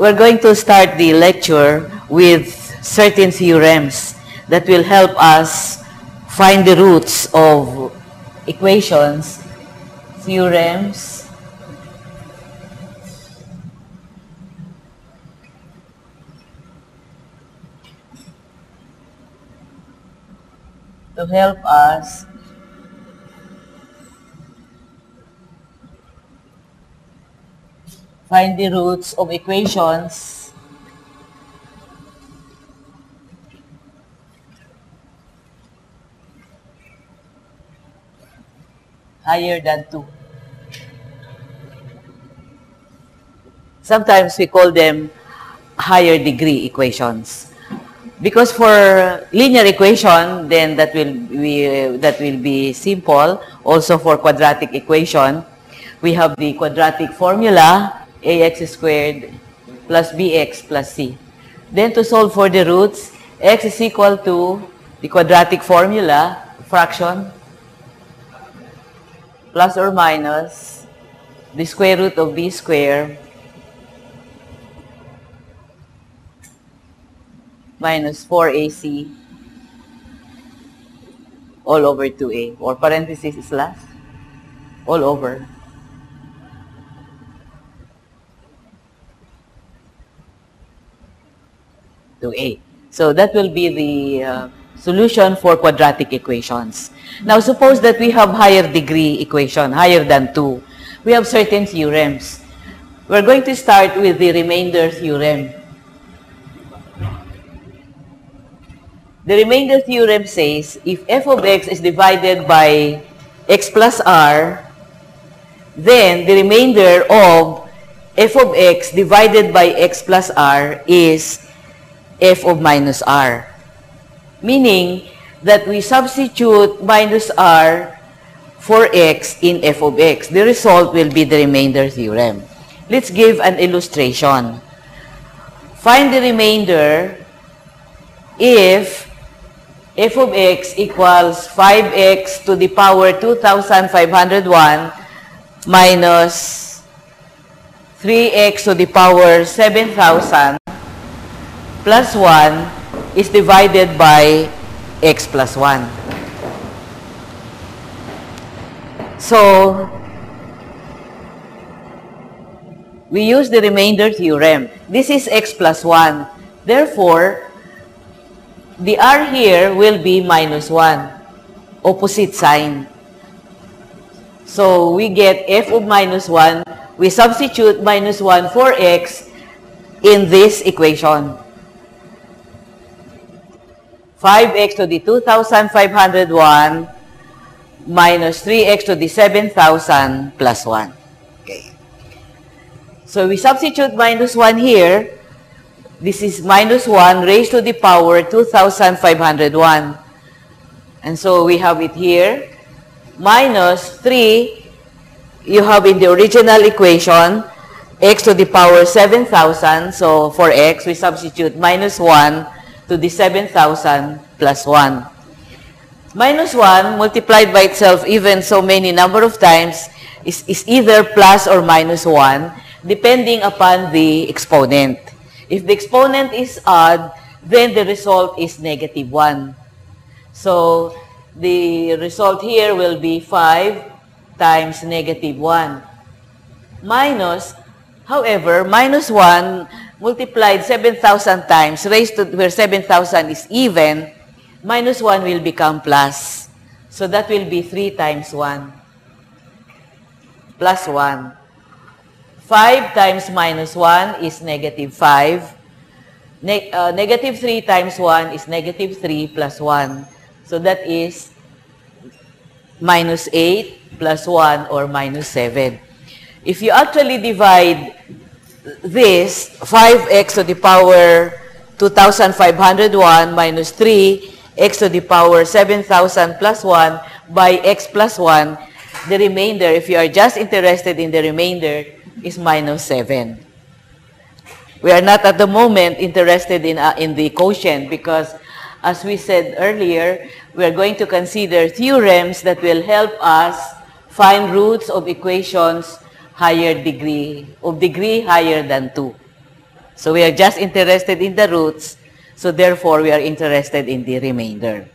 we're going to start the lecture with certain theorems that will help us find the roots of equations, theorems, to help us find the roots of equations higher than 2. Sometimes we call them higher degree equations. Because for linear equation, then that will be simple. Also for quadratic equation, we have the quadratic formula, ax squared plus bx plus c. Then to solve for the roots, x is equal to the quadratic formula, fraction, plus or minus the square root of b squared minus 4ac all over 2a, or parenthesis slash all over. To a. So that will be the solution for quadratic equations. Now suppose that we have higher degree equation, higher than 2. We have certain theorems. We're going to start with the remainder theorem. The remainder theorem says if f of x is divided by x plus r, then the remainder of f of x divided by x plus r is f of minus r. Meaning that we substitute minus r for x in f of x. The result will be the remainder theorem. Let's give an illustration. Find the remainder if f of x equals 5x to the power 2,501 minus 3x to the power 7,000 plus 1 is divided by x plus 1. So, we use the remainder theorem. This is x plus 1. Therefore, the r here will be minus 1, opposite sign. So, we get f of minus 1. We substitute minus 1 for x in this equation. 5x to the 2,501 minus 3x to the 7,000 plus 1. Okay. So we substitute minus 1 here. This is minus 1 raised to the power 2,501. And so we have it here. Minus 3, you have in the original equation, x to the power 7,000. So for x, we substitute minus 1 to the 7,000 plus 1. Minus 1 multiplied by itself even so many number of times is either plus or minus 1 depending upon the exponent. If the exponent is odd, then the result is negative 1. So the result here will be 5 times negative 1. Minus, however, minus 1 multiplied 7,000 times, raised to where 7,000 is even, minus 1 will become plus. So that will be 3 times 1, plus 1. 5 times minus 1 is negative 5. Negative 3 times 1 is negative 3 plus 1. So that is minus 8 plus 1 or minus 7. If you actually divide this 5x to the power 2,501 minus 3x to the power 7,000 plus 1 by x plus 1, the remainder, if you are just interested in the remainder, is minus 7. We are not at the moment interested in the quotient because, as we said earlier, we are going to consider theorems that will help us find roots of equations higher degree higher than 2. So we are just interested in the roots. So therefore, we are interested in the remainder.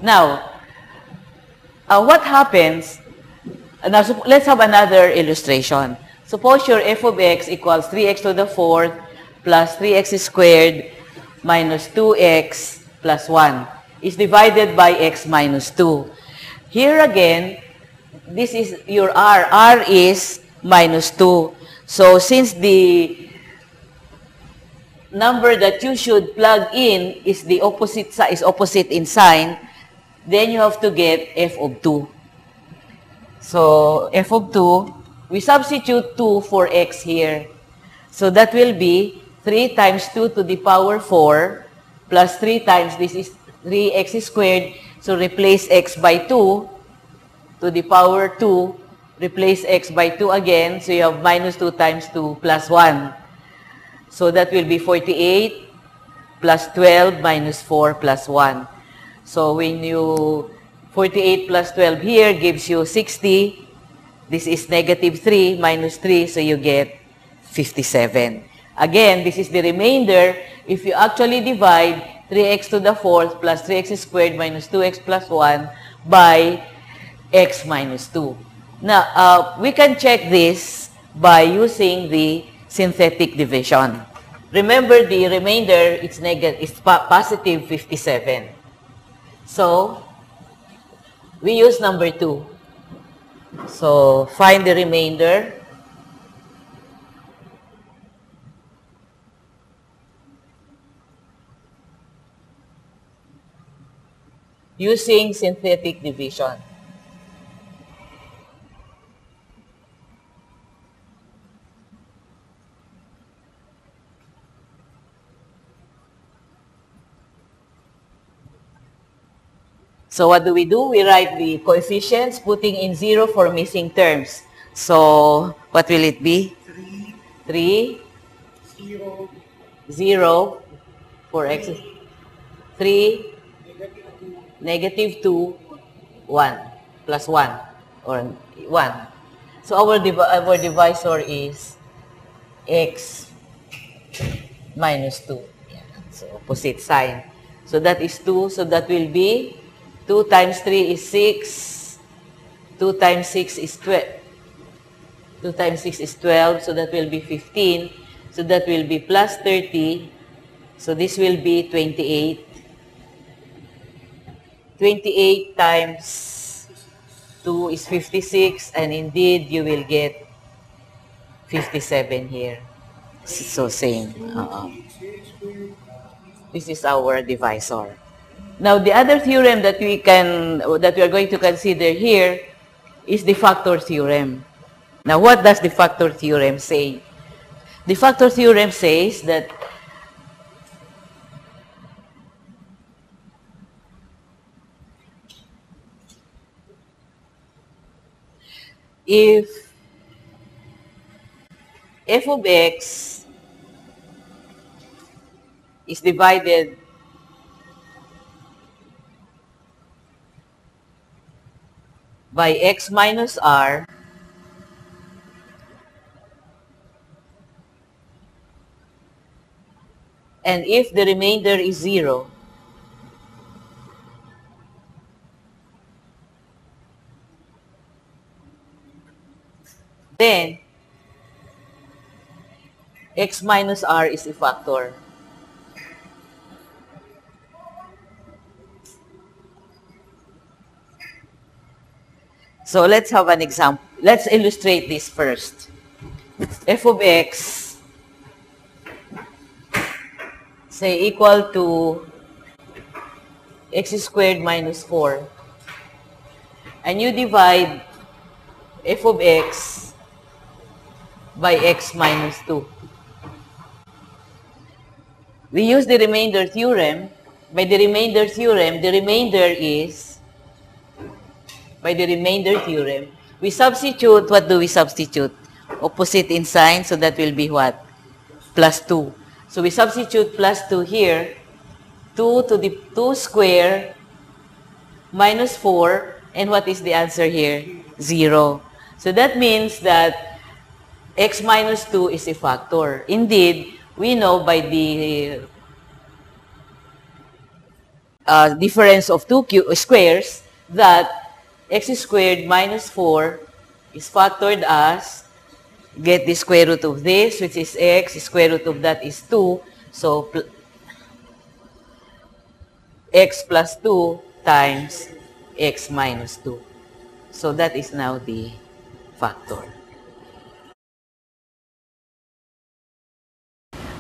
Now, what happens? Now, let's have another illustration. Suppose your f of x equals 3x to the fourth plus 3x squared minus 2x plus 1 is divided by x minus 2. Here again, this is your r. R is minus 2. So since the number that you should plug in is the opposite, is opposite in sign, then you have to get f of 2. So f of 2, we substitute 2 for x here. So that will be 3 times 2 to the power 4 plus 3 times, this is 3x squared. So replace x by 2 to the power 2. Replace x by 2 again. So you have minus 2 times 2 plus 1. So that will be 48 plus 12 minus 4 plus 1. So when you 48 plus 12 here gives you 60. This is negative 3 minus 3, so you get 57. Again, this is the remainder. If you actually divide 3x to the fourth plus 3x squared minus 2x plus 1 by x minus 2. Now, we can check this by using the synthetic division. Remember, the remainder is positive 57. So, we use number 2. So, find the remainder. Using synthetic division. So what do? We write the coefficients, putting in 0 for missing terms. So what will it be? 3, 0 for x. 3, negative 2, 1, plus 1, or 1. So our divisor is x minus 2. Yeah. So opposite sign. So that is 2. So that will be 2 times 3 is 6. 2 times 6 is 12. 2 times 6 is 12. So that will be 15. So that will be plus 30. So this will be 28. 28 times 2 is 56. And indeed, you will get 57 here. So same. This is our divisor. Now, the other theorem that we are going to consider here is the factor theorem. Now, what does the factor theorem say? The factor theorem says that if f of x is divided by x minus r, and if the remainder is 0, then x minus r is a factor. So let's have an example. Let's illustrate this first. F of x, say, equal to x squared minus 4. And you divide f of x by x minus 2. We use the remainder theorem. By the remainder theorem, the remainder is, by the remainder theorem, we substitute, what do we substitute? Opposite in sign, so that will be what? Plus 2. So we substitute plus 2 here. 2 to the 2 square minus 4. And what is the answer here? 0. So that means that x minus 2 is a factor. Indeed, we know by the difference of two squares that x squared minus 4 is factored as, get the square root of this, which is x, square root of that is 2. So, x plus 2 times x minus 2. So, that is now the factor.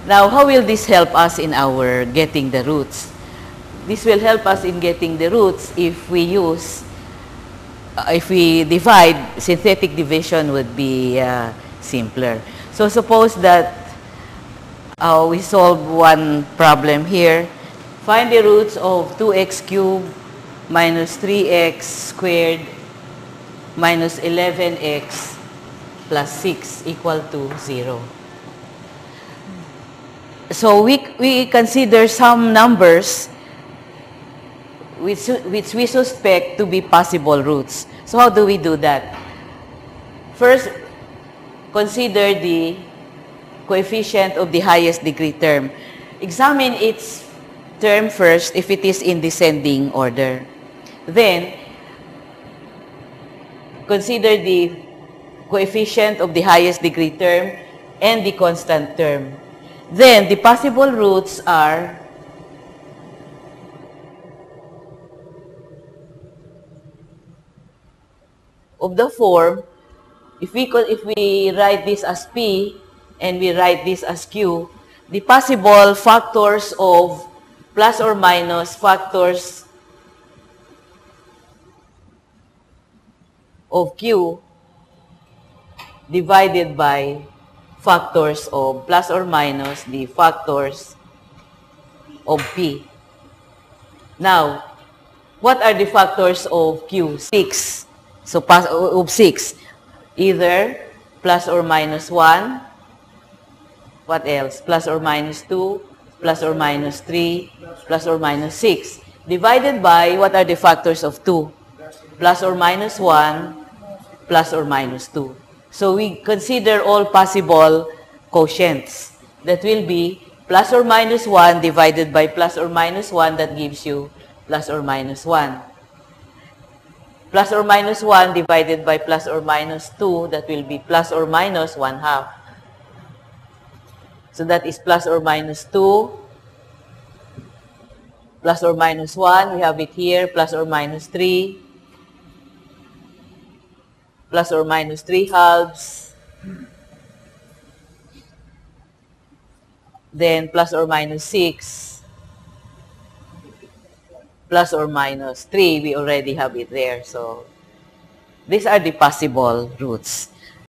Now, how will this help us in our getting the roots? This will help us in getting the roots if we use, if we divide. Synthetic division would be simpler. So, suppose that we solve one problem here. Find the roots of 2x cubed minus 3x squared minus 11x plus 6 equal to 0. So we consider some numbers which we suspect to be possible roots. So how do we do that? First, consider the coefficient of the highest degree term. Examine its term first if it is in descending order. Then, consider the coefficient of the highest degree term and the constant term. Then, the possible roots are of the form, if we write this as P and we write this as Q, the possible factors of plus or minus factors of Q divided by factors of plus or minus the factors of P. Now, what are the factors of Q? 6. So, of 6. Either plus or minus 1. What else? Plus or minus 2. Plus or minus 3. Plus or minus 6. Divided by, what are the factors of 2? Plus or minus 1. Plus or minus 2. So, we consider all possible quotients. That will be plus or minus 1 divided by plus or minus 1, that gives you plus or minus 1. Plus or minus 1 divided by plus or minus 2, that will be plus or minus 1/2. So that is plus or minus 2, plus or minus 1, we have it here, plus or minus 3, plus or minus 3/2, then plus or minus 6, plus or minus 3, we already have it there. So, these are the possible roots.